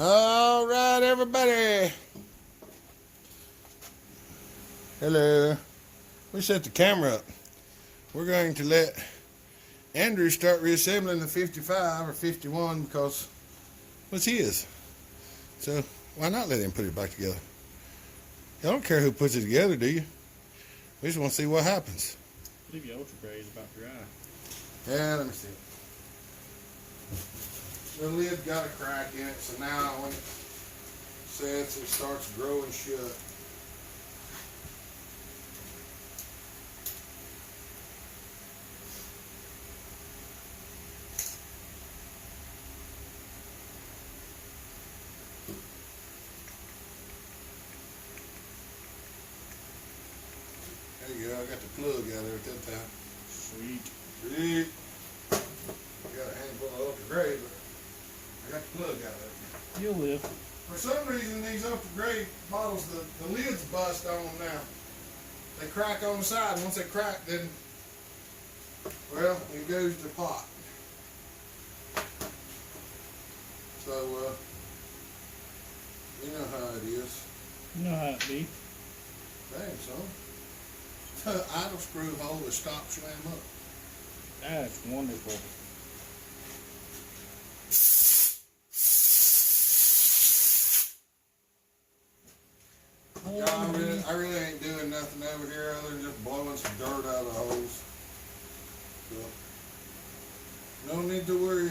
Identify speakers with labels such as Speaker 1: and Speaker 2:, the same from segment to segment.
Speaker 1: All right, everybody. Hello. We set the camera up. We're going to let Andrew start reassembling the 55 or 51 because it's his. So why not let him put it back together? Y'all don't care who puts it together, do you? We just want to see what happens.
Speaker 2: I believe your ultra gray is about dry.
Speaker 1: Yeah, let me see. The lid got a crack in it, so now when it sets, it starts growing shut. There you go, I got the plug out there at that time.
Speaker 2: Sweet.
Speaker 1: Sweet. I got a handful of ultra gray, but I got the plug out of it.
Speaker 2: You'll live.
Speaker 1: For some reason, these ultra gray bottles, the lids bust on them now. They crack on the side, and once they crack, then, well, it goes to pot. So, you know how it is.
Speaker 2: You know how it be.
Speaker 1: Dang, son. Idle screw hole that stop slam up.
Speaker 2: That's wonderful.
Speaker 1: Yeah, I really ain't doing nothing over here other than just blowing some dirt out of the holes. So, no need to worry.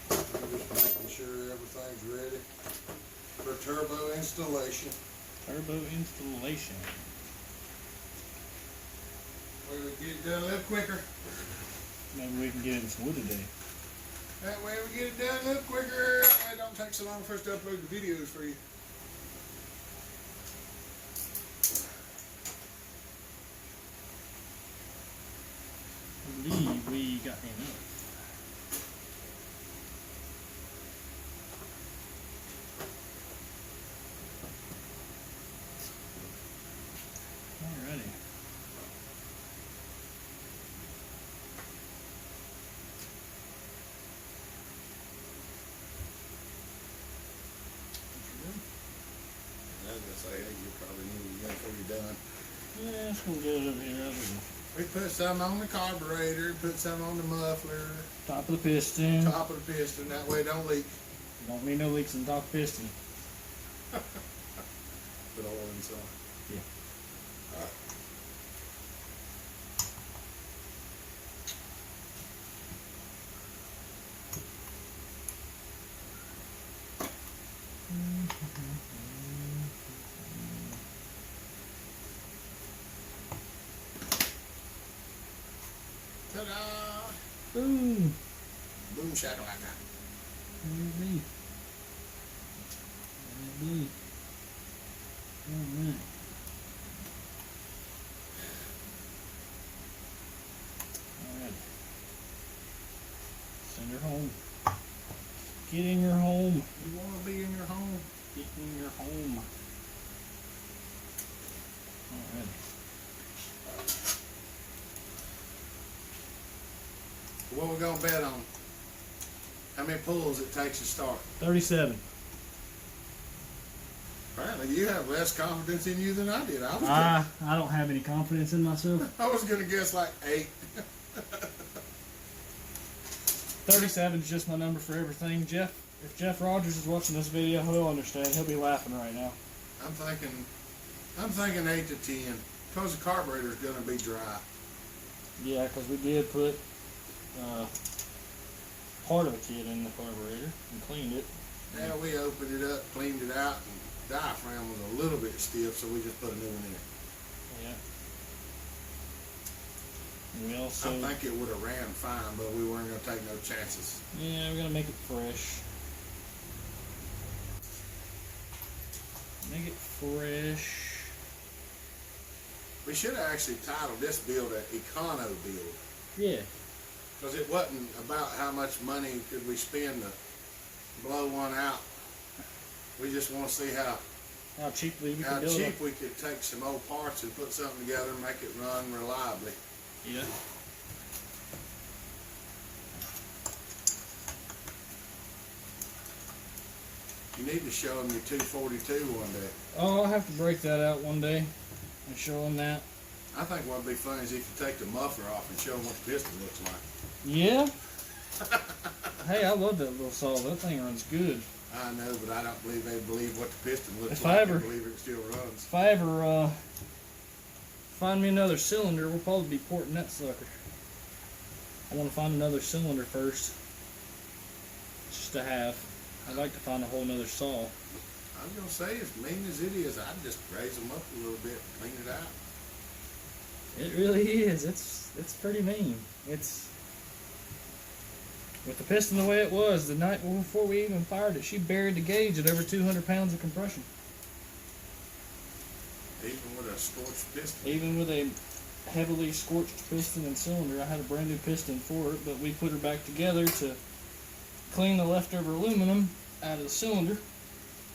Speaker 1: I'm just making sure everything's ready for turbo installation.
Speaker 2: Turbo installation.
Speaker 1: We would get it done a little quicker.
Speaker 2: Maybe we can get in some wood today.
Speaker 1: That way we get it done a little quicker. It don't take so long for us to upload the videos for you.
Speaker 2: I believe we got enough. Alrighty.
Speaker 1: I was gonna say, hey, you probably need to get it done.
Speaker 2: Yeah, it's gonna get it over here.
Speaker 1: We put some on the carburetor, put some on the muffler,
Speaker 2: Top of the piston.
Speaker 1: top of the piston, that way it don't leak.
Speaker 2: Don't need no leaks in the top piston.
Speaker 1: Put all inside.
Speaker 2: Yeah.
Speaker 1: Alright. Ta-da!
Speaker 2: Boom.
Speaker 1: Boom shakalaka.
Speaker 2: Maybe. Maybe. Alright. Alright. Send her home. Get in your home.
Speaker 1: You want to be in your home?
Speaker 2: Get in your home. Alright.
Speaker 1: What we gonna bet on? How many pulls it takes to start?
Speaker 2: 37.
Speaker 1: Apparently, you have less confidence in you than I did.
Speaker 2: I don't have any confidence in myself.
Speaker 1: I was gonna guess like 8.
Speaker 2: 37 is just my number for everything. If Jeff Rogers is watching this video, he'll understand. He'll be laughing right now.
Speaker 1: I'm thinking 8 to 10, because the carburetor's gonna be dry.
Speaker 2: Yeah, because we did put part of a kit in the carburetor and cleaned it.
Speaker 1: Yeah, we opened it up, cleaned it out, and the diaphragm was a little bit stiff, so we just put a new one in.
Speaker 2: Yeah. We also.
Speaker 1: I think it would have ran fine, but we weren't going to take no chances.
Speaker 2: Yeah, we're gonna make it fresh. Make it fresh.
Speaker 1: We should have actually titled this build an Econo build.
Speaker 2: Yeah.
Speaker 1: Because it wasn't about how much money could we spend to blow one out. We just want to see how
Speaker 2: cheaply we
Speaker 1: how
Speaker 2: can build
Speaker 1: cheap we could take some old parts and put something together and make it run reliably.
Speaker 2: Yeah.
Speaker 1: need to show him your 242 one day.
Speaker 2: Oh, I'll have to break that out one day and show him that.
Speaker 1: I think what'd be funny is if you take the muffler off and show him what the piston looks like.
Speaker 2: Yeah. Hey, I love that little saw. That thing runs good.
Speaker 1: I know, but I don't believe they believe what the piston looks
Speaker 2: If
Speaker 1: like.
Speaker 2: I ever-
Speaker 1: They believe it still runs.
Speaker 2: If I ever find me another cylinder, we'll probably be porting that sucker. I want to find another cylinder first, just to have. I'd like to find a whole nother saw.
Speaker 1: I was gonna say, as mean as it is, I'd just raise them up a little bit, clean it out.
Speaker 2: It really is. It's pretty mean. It's with the piston the way it was the night before we even fired it. She buried the gauge at over 200 pounds of compression.
Speaker 1: Even with a scorched piston.
Speaker 2: Even with a heavily scorched piston and cylinder, I had a brand new piston for it, but we put her back together to clean the leftover aluminum out of the cylinder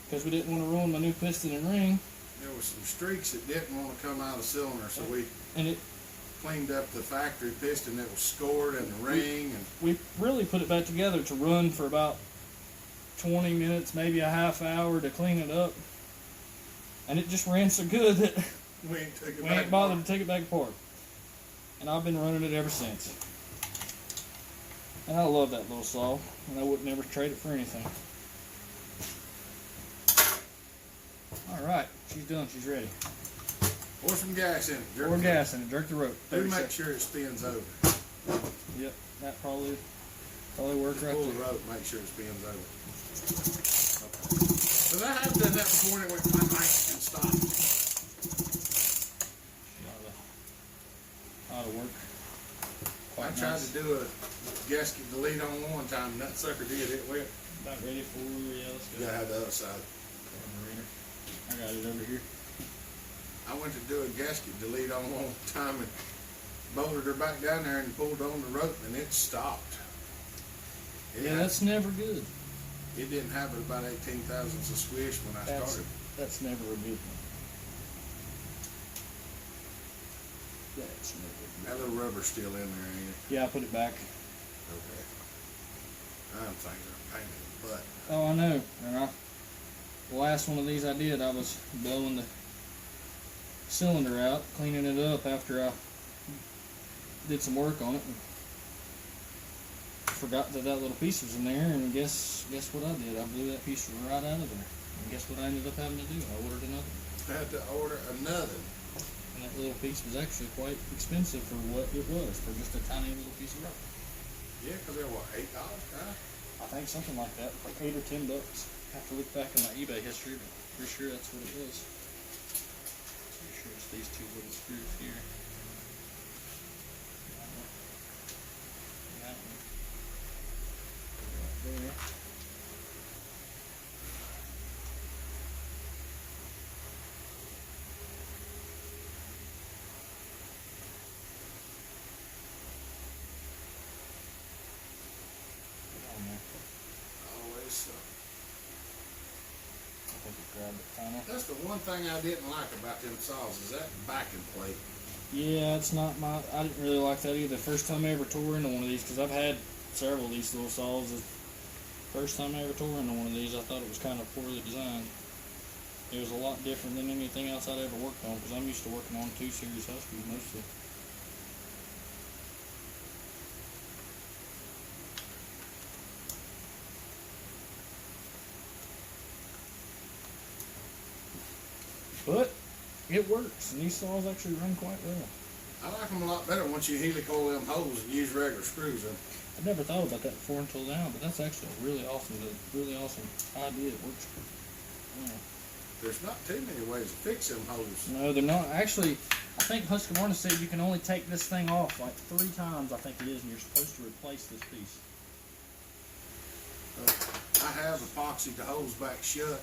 Speaker 2: because we didn't want to ruin my new piston and ring.
Speaker 1: There was some streaks that didn't want to come out of the cylinder, so we
Speaker 2: And it
Speaker 1: cleaned up the factory piston that was scored and the ring. And
Speaker 2: we really put it back together to run for about 20 minutes, maybe a half hour to clean it up. And it just ran so good that
Speaker 1: we ain't took it
Speaker 2: we
Speaker 1: back
Speaker 2: ain't bothered
Speaker 1: apart.
Speaker 2: to take it back apart. And I've been running it ever since. And I love that little saw, and I would never trade it for anything. Alright, she's done, she's ready.
Speaker 1: Pour some gas in it. Jerk
Speaker 2: Pour
Speaker 1: it.
Speaker 2: gas in it, jerk the rope.
Speaker 1: Do
Speaker 2: 30
Speaker 1: make
Speaker 2: seconds.
Speaker 1: sure it spins over.
Speaker 2: Yep, that probably worked right
Speaker 1: Pull the
Speaker 2: there.
Speaker 1: rope, make sure it spins over. Okay. But I have done that before and it went like and stopped.
Speaker 2: Ought to work.
Speaker 1: I
Speaker 2: Quite
Speaker 1: tried
Speaker 2: nice.
Speaker 1: to do a gasket delete on one time, and that sucker did it. Went.
Speaker 2: About ready for, yeah, let's
Speaker 1: You
Speaker 2: go.
Speaker 1: gotta have the other side.
Speaker 2: I got it over here.
Speaker 1: I went to do a gasket delete on one time and bolted her back down there and pulled on the rope and it stopped.
Speaker 2: Yeah, that's never good.
Speaker 1: It didn't have about 18 thousandths of squish when I started.
Speaker 2: That's never a good one. That's never good.
Speaker 1: That little rubber's still in there, ain't it?
Speaker 2: Yeah, I put it back.
Speaker 1: Okay. I'm thinking of painting it, but
Speaker 2: Oh, I know. And the last one of these I did, I was blowing the cylinder out, cleaning it up after I did some work on it. And forgot that little piece was in there, and guess what I did? I blew that piece right out of there. And guess what I ended up having to do? I ordered another.
Speaker 1: I had to order another.
Speaker 2: And that little piece was actually quite expensive for what it was, for just a tiny little piece of rock.
Speaker 1: Yeah, because they're what, $8, right?
Speaker 2: I think something like that, like $8 or $10. Have to look back in my eBay history, but pretty sure that's what it was. Pretty sure it's these two little screws here. That one. Right there. Put on there.
Speaker 1: Always so.
Speaker 2: I think it grabbed it final.
Speaker 1: That's the one thing I didn't like about them saws is that backing plate.
Speaker 2: Yeah, it's not my. I didn't really like that either. First time I ever tore into one of these, because I've had several of these little saws. The first time I ever tore into one of these, I thought it was kind of poorly designed. It was a lot different than anything else I'd ever worked on, because I'm used to working on 2 Series Huskies mostly. But it works, and these saws actually run quite well.
Speaker 1: I like them a lot better once you helicoil them holes and use regular screws in.
Speaker 2: I've never thought about that before until now, but that's actually a really awesome idea. It works. Yeah.
Speaker 1: There's not too many ways to fix them holes.
Speaker 2: No, they're not. Actually, I think Husqvarna said you can only take this thing off like 3 times, I think it is, and you're supposed to replace this piece.
Speaker 1: I have epoxied the holes back shut.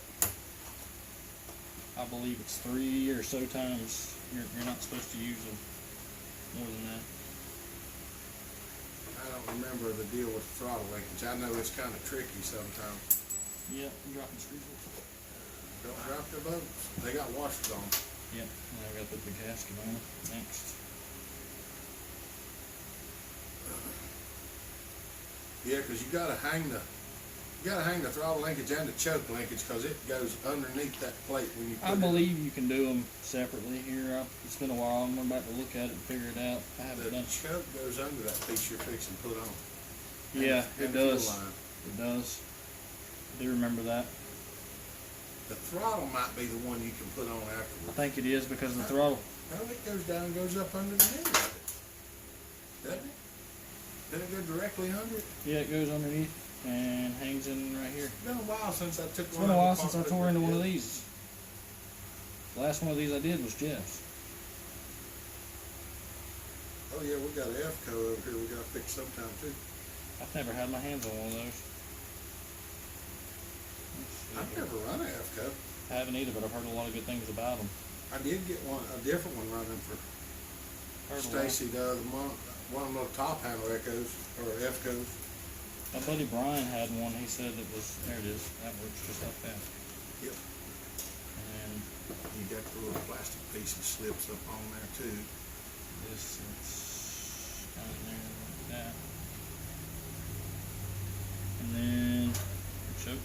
Speaker 2: I believe it's 3 or so times you're not supposed to use them. More than that.
Speaker 1: I don't remember the deal with the throttle linkage. I know it's kind of tricky sometimes.
Speaker 2: Yeah, I'm dropping screws.
Speaker 1: Don't drop the bolts. They got washers on.
Speaker 2: Yeah, and I've got to put the gasket on it next.
Speaker 1: Yeah, because you got to hang the You gotta hang the throttle linkage and the choke linkage because it goes underneath that plate when you put
Speaker 2: I
Speaker 1: it.
Speaker 2: believe you can do them separately here. It's been a while. I'm about to look at it and figure it out. I haven't
Speaker 1: The
Speaker 2: done.
Speaker 1: choke goes under that piece you're fixing to put on.
Speaker 2: Yeah,
Speaker 1: And
Speaker 2: it
Speaker 1: the fuel
Speaker 2: does.
Speaker 1: line.
Speaker 2: It does. I do remember that.
Speaker 1: The throttle might be the one you can put on
Speaker 2: I
Speaker 1: afterwards.
Speaker 2: think it is because the throttle.
Speaker 1: No, it goes down and goes up under the head of it. Doesn't it? Doesn't it go directly under it?
Speaker 2: Yeah, it goes underneath and hangs in right here.
Speaker 1: It's been a while since I took
Speaker 2: It's
Speaker 1: one
Speaker 2: been a
Speaker 1: out
Speaker 2: while
Speaker 1: of the
Speaker 2: since I
Speaker 1: pocket
Speaker 2: tore into one of
Speaker 1: together.
Speaker 2: these. The last one of these I did was Jeff's.
Speaker 1: Oh yeah, we got an F-co over here we gotta fix sometime too.
Speaker 2: I've never had my hands on one of those.
Speaker 1: I've never run an F-co.
Speaker 2: I haven't either, but I've heard a lot of good things about them.
Speaker 1: I did get a different one running for
Speaker 2: Heard a lot.
Speaker 1: Stacy the other month. One of them little top handle echoes or F-cos.
Speaker 2: My buddy Brian had one. He said it was, there it is. That works just like that.
Speaker 1: Yep.
Speaker 2: And
Speaker 1: You got the little plastic piece that slips up on there too.
Speaker 2: this is kind of there like that. And then your choke.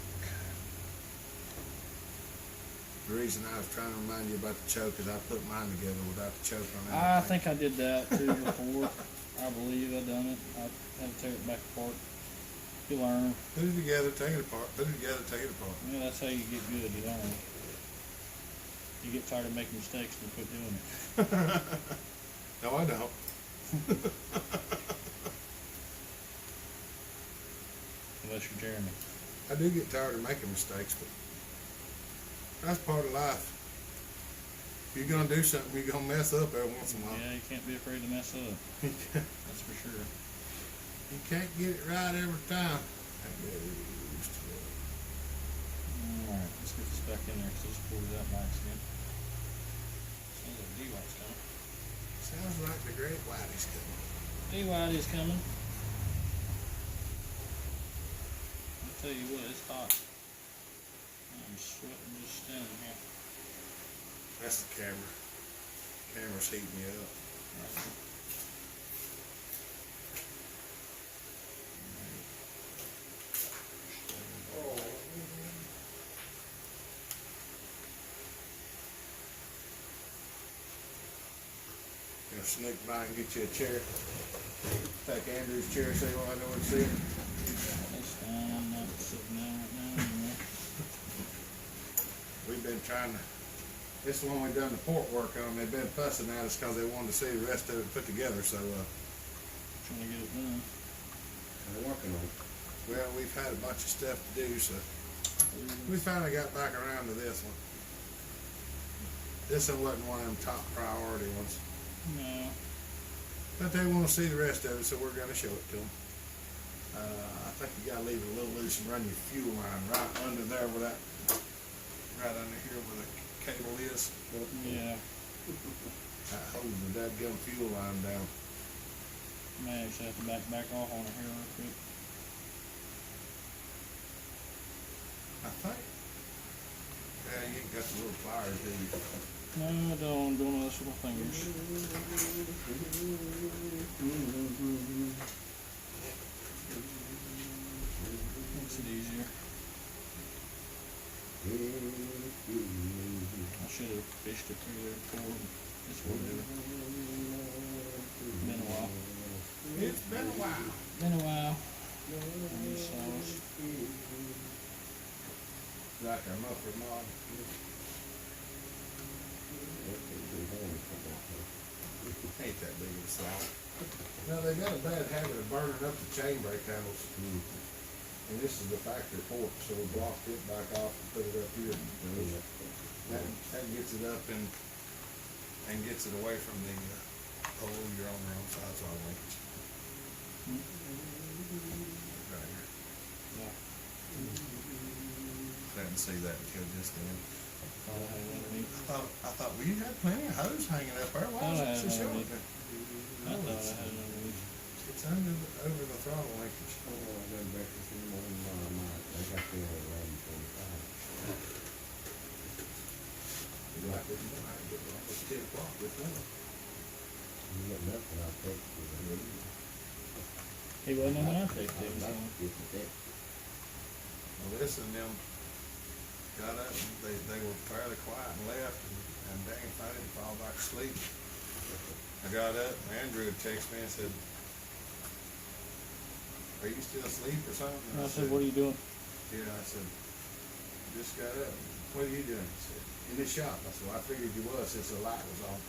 Speaker 1: The reason I was trying to remind you about the choke is I put mine together without the choke on it.
Speaker 2: I think I did that too before. I believe I done it. I had to tear it back apart. You learn.
Speaker 1: Put it together, take it apart. Put it together, take it apart.
Speaker 2: Yeah, that's how you get good. You learn. You get tired of making mistakes and quit doing it.
Speaker 1: No, I don't.
Speaker 2: Unless you're Jeremy.
Speaker 1: I do get tired of making mistakes, but that's part of life. If you're gonna do something, you're gonna mess up every once in a while.
Speaker 2: Yeah, you can't be afraid to mess up. That's for sure.
Speaker 1: You can't get it right every time.
Speaker 2: Alright, let's get this back in there because this pulled out by accident. Sounds like D-White's coming.
Speaker 1: Sounds like the great whitey's coming.
Speaker 2: D-White is coming. I'll tell you what, it's hot. I'm sweating just standing here.
Speaker 1: That's the camera. Camera's heating me up. Gonna sneak by and get you a chair. Take Andrew's chair so you won't know what to see.
Speaker 2: It's down, I'm not sitting down right now anymore.
Speaker 1: We've been trying to, this is the one we done the port work on. They've been fussing at us because they wanted to see the rest of it put together, so,
Speaker 2: Trying to get it done.
Speaker 1: they're working on it. Well, we've had a bunch of stuff to do, so we finally got back around to this one. This one wasn't one of them top priority ones,
Speaker 2: No.
Speaker 1: but they want to see the rest of it, so we're gonna show it to them. I think you gotta leave it a little loose and run your fuel line right under there where that, right under here where the cable is.
Speaker 2: Yeah.
Speaker 1: That holds the dadgum fuel line down.
Speaker 2: May actually have to back off on it here real quick.
Speaker 1: I think. Yeah, you ain't got the little pliers, do you?
Speaker 2: No, I don't. I'm doing this with my fingers. Makes it easier. I should have fished it through there before. It's whatever. Been a while.
Speaker 1: It's been a while.
Speaker 2: Been a while. Any sauce.
Speaker 1: Like our muffler mod. Ain't that big of a saw. No, they got a bad habit of burning up the chain brake handles. And this is the factory port, so we blocked it back off and put it up here. That gets it up and gets it away from the pole. You're on the wrong side, so I'll link it. Right here.
Speaker 2: Yeah.
Speaker 1: I didn't see that until just then.
Speaker 2: Thought I had it underneath.
Speaker 1: I thought, well, you had plenty of hose hanging up there. Why is
Speaker 2: Thought I
Speaker 1: it so
Speaker 2: had it
Speaker 1: short?
Speaker 2: underneath. I thought I had it underneath.
Speaker 1: It's over the throttle linkage. You like it, you don't have to get it. It's 10 o'clock this morning.
Speaker 2: He wasn't on my tape. He was on.
Speaker 1: Melissa and them got up and they were fairly quiet and left, and dang if I didn't fall back asleep. I got up, Andrew had texted me and said, "Are you still asleep or something?"
Speaker 2: And I said, "What are you doing?"
Speaker 1: Yeah, I said, "Just got up. What are you doing?" He said, "In the shop." I said, "Well, I figured you was since the light was on."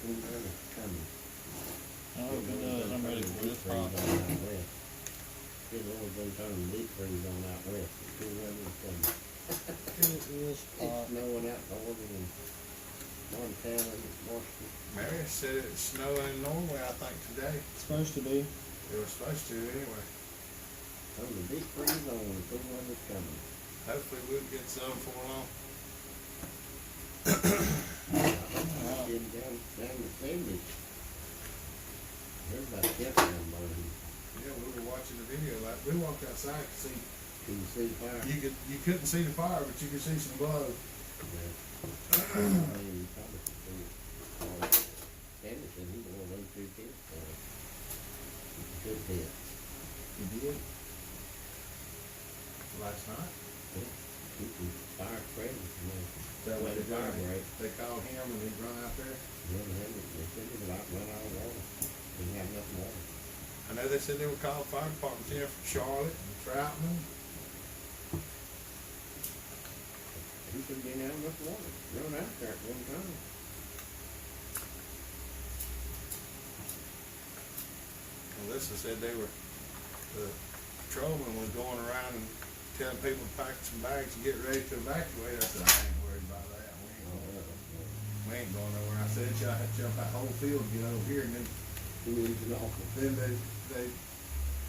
Speaker 3: Cool weather coming.
Speaker 2: I hope it does. I'm ready for this pop.
Speaker 3: It's always been turning deep freeze on out west. The cool weather's coming.
Speaker 2: It is
Speaker 3: It's
Speaker 2: hot.
Speaker 3: snowing out northern and Montana and Washington.
Speaker 1: Mary said it's snowing in Norway, I think, today.
Speaker 2: It's supposed to be.
Speaker 1: It was supposed to anyway.
Speaker 3: Turning deep freeze on, the cool weather's coming.
Speaker 1: Hopefully we'll get some before long.
Speaker 3: Getting down the seventies. Here's about campground burning.
Speaker 1: Yeah, we were watching the video. Like we walked outside to see.
Speaker 3: Can you see the fire?
Speaker 1: You couldn't see the fire, but you could see some glow.
Speaker 3: Yeah. I mean, you probably could see it. Sandy said he wore those 2 kids for it. Good hit.
Speaker 1: He did. Last night.
Speaker 3: Keeping fire spreading.
Speaker 1: That way
Speaker 3: the fire break.
Speaker 1: They called him and he run out there.
Speaker 3: Yeah, they said it about run out of water. Didn't have enough water.
Speaker 1: I know they said they were calling fire departments here from Charlotte and Troutman.
Speaker 3: He said he didn't have enough water. Run out there at one time.
Speaker 1: Melissa said the patrolman was going around and telling people to pack some bags and get ready to evacuate. I said, I ain't worried about that. We ain't going nowhere. I said, y'all have to jump that whole field and get over here. And then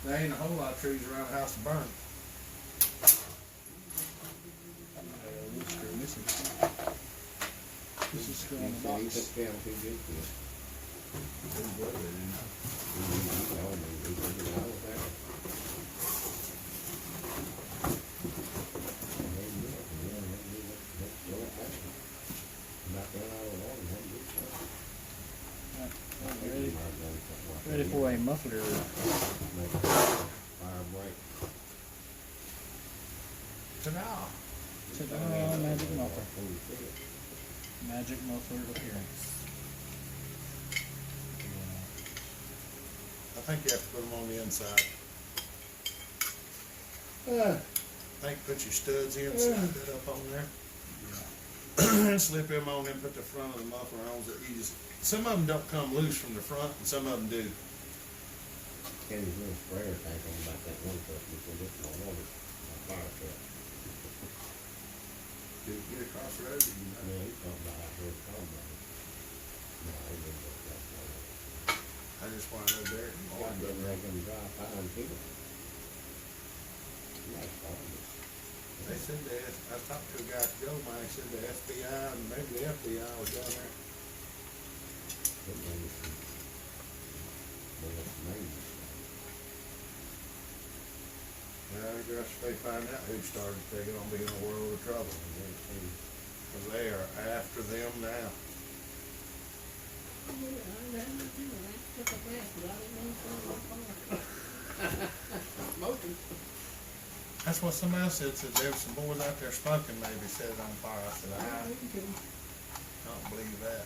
Speaker 1: there ain't a whole lot of trees around the house to burn.
Speaker 2: This is still
Speaker 3: He
Speaker 2: in the
Speaker 3: said he
Speaker 2: box.
Speaker 3: took down 2 good kids. He told me, he said I was there.
Speaker 2: Ready for a muffler.
Speaker 3: Fire break.
Speaker 1: Ta-da!
Speaker 2: Ta-da, magic muffler. Magic muffler appearance.
Speaker 1: I think you have to put them on the inside. I think put your studs in, slide that up on there. And slip them on and put the front of the muffler on so you just, some of them don't come loose from the front and some of them do.
Speaker 3: Kenny's little sprayer tank on about that one truck, he said it's my water, my fire truck.
Speaker 1: Did it get across the road? You know?
Speaker 3: Yeah, he's talking about out here, talking about it. No, he didn't go across the road.
Speaker 1: I just want to know there.
Speaker 3: God, didn't they gonna drive 5 people? Yeah,
Speaker 1: They said I talked to a guy at Joe Mike, said the FBI and maybe the FBI was down there. Well, I guess they find out who started, they're gonna be in a world of trouble. Because they are after them now. That's what somebody else said there was some boys out there smoking, maybe set it on fire. I said, I don't believe that.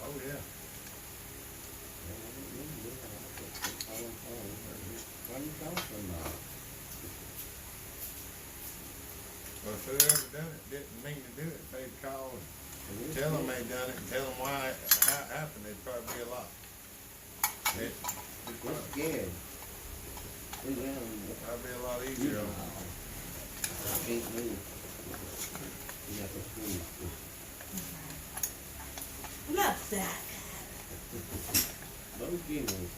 Speaker 1: Oh, yeah. Well, if whoever done it didn't mean to do it, if they'd call and tell them they done it and tell them why how it happened, it'd probably be a lot. It'd
Speaker 3: Scared.
Speaker 1: probably be a lot easier on them.
Speaker 3: I can't move. You have to squeeze.
Speaker 4: Love that.
Speaker 3: Bojangles.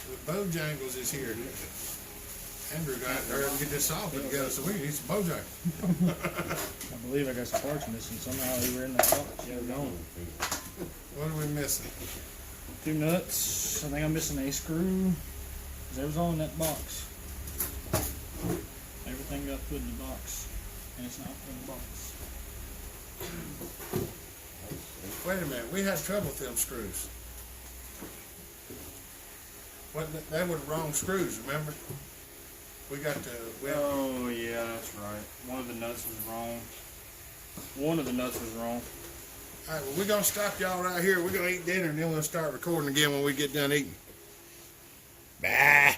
Speaker 1: The Bojangles is here. Andrew got there and get this software together, so we need some Bojangles.
Speaker 2: I believe I got some parts missing. Somehow they were in the box. They were gone.
Speaker 1: What are we missing?
Speaker 2: 2 nuts. I think I'm missing a screw. 'Cause they was all in that box. Everything got put in the box. And it's not in the box.
Speaker 1: Wait a minute, we had trouble with them screws. They were the wrong screws, remember? We got the,
Speaker 2: Oh yeah, that's right. One of the nuts was wrong. One of the nuts was wrong.
Speaker 1: Alright, well, we're gonna stop y'all right here. We're gonna eat dinner and then we'll start recording again when we get done eating. Bye.